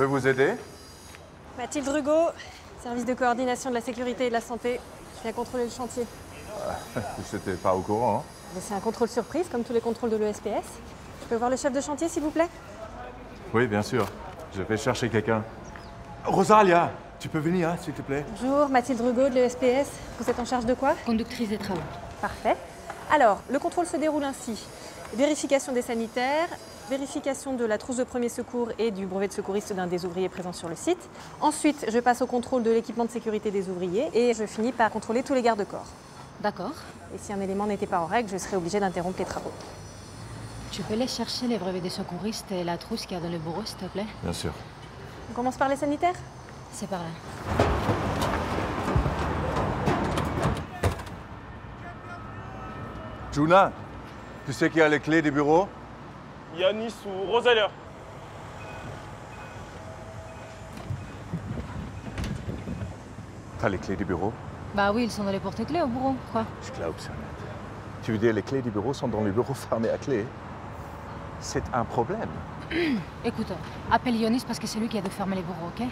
peux vous aider? Mathilde Rugaud, service de coordination de la sécurité et de la santé. Je viens contrôler le chantier. C'était pas au courant, hein? Mais c'est un contrôle surprise, comme tous les contrôles de l'ESPS. Je peux voir le chef de chantier, s'il vous plaît? Oui, bien sûr. Je vais chercher quelqu'un. Rosalia, tu peux venir, hein, s'il te plaît? Bonjour, Mathilde Rugaud de l'ESPS. Vous êtes en charge de quoi? Conductrice des travaux. Parfait. Alors, le contrôle se déroule ainsi. Vérification des sanitaires, vérification de la trousse de premier secours et du brevet de secouriste d'un des ouvriers présents sur le site. Ensuite, je passe au contrôle de l'équipement de sécurité des ouvriers et je finis par contrôler tous les garde-corps. D'accord. Et si un élément n'était pas en règle, je serais obligée d'interrompre les travaux. Tu peux aller chercher les brevets des secouristes et la trousse qu'il y a dans le bureau, s'il te plaît? Bien sûr. On commence par les sanitaires? C'est par là. Juna, tu sais qui a les clés du bureau? Yanis ou Rosalia. T'as les clés du bureau? Bah oui, ils sont dans les porte-clés au bureau, quoi. Je glaube ça. Tu veux dire les clés du bureau sont dans le bureau fermé à clé? C'est un problème. Écoute, appelle Yonis parce que c'est lui qui a de fermer les bureaux, ok?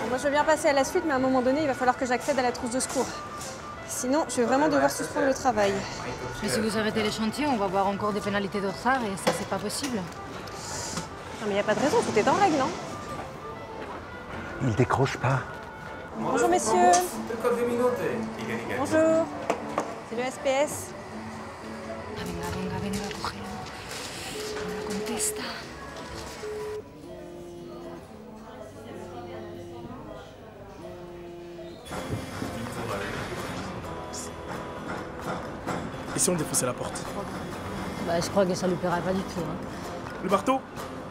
Moi, je veux bien passer à la suite, mais à un moment donné, il va falloir que j'accède à la trousse de secours. Sinon, je vais vraiment devoir suspendre le travail. Mais si vous arrêtez les chantiers, on va avoir encore des pénalités de retard et ça, c'est pas possible. Non, mais il n'y a pas de raison, tout est en règle, non? Il décroche pas. Bonjour, messieurs. Bonjour. C'est le SPS. Venga, cógelo. No me contesta. Et si on défonçait la porte? Bah, je crois que ça lui plaira pas du tout, hein. Le marteau,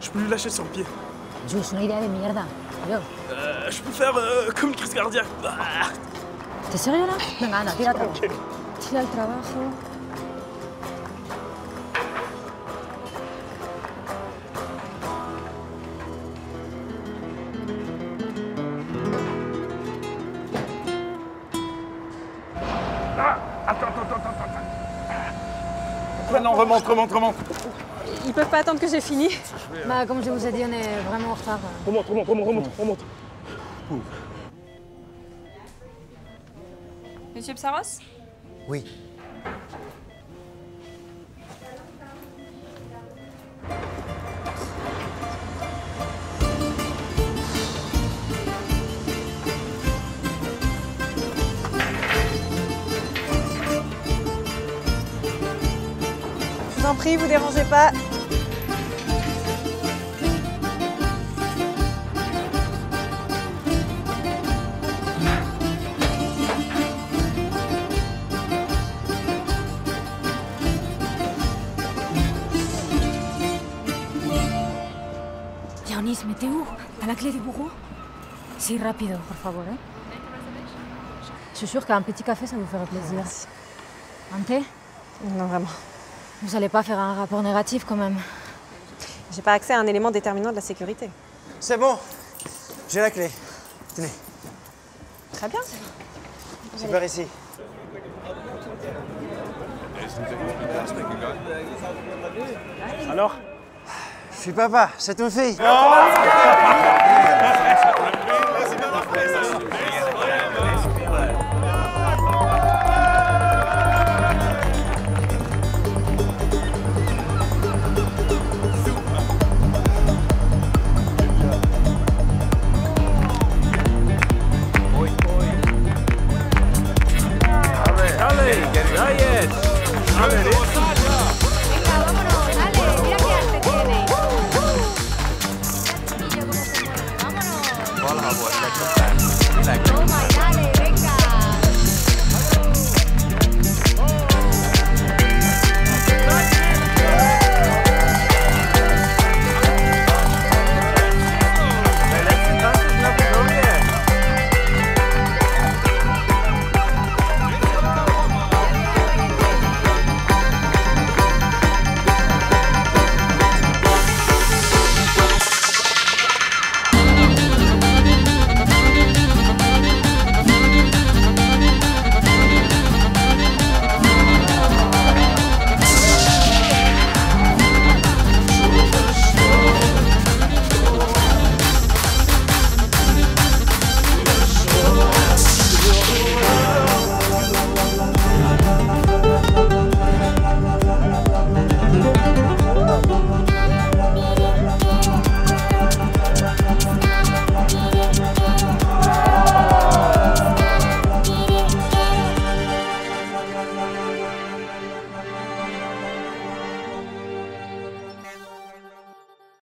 je peux lui lâcher sur le pied. Juste une idée de mierda. Yo. Je peux faire comme une crise cardiaque. Ah. ¿T'es serio, là? Venga, anda, tira todo. Ok. Tira el trabajo. Non, remonte. Ils peuvent pas attendre que j'ai fini. Bah, comme je vous ai dit, on est vraiment en retard. Remonte. Monsieur Psaros? Oui. Je vous en prie, vous dérangez pas. Yanis, mais t'es où? T'as la clé du bureau? Si, rapido, por favor, hein? Je suis sûre qu'un petit café, ça vous ferait plaisir. Merci. Un thé? Non, vraiment. Vous allez pas faire un rapport négatif, quand même. J'ai pas accès à un élément déterminant de la sécurité. C'est bon. J'ai la clé. Tenez. Très bien. C'est par ici. Alors? Je suis papa, c'est une fille. Allez, ya es. A ver,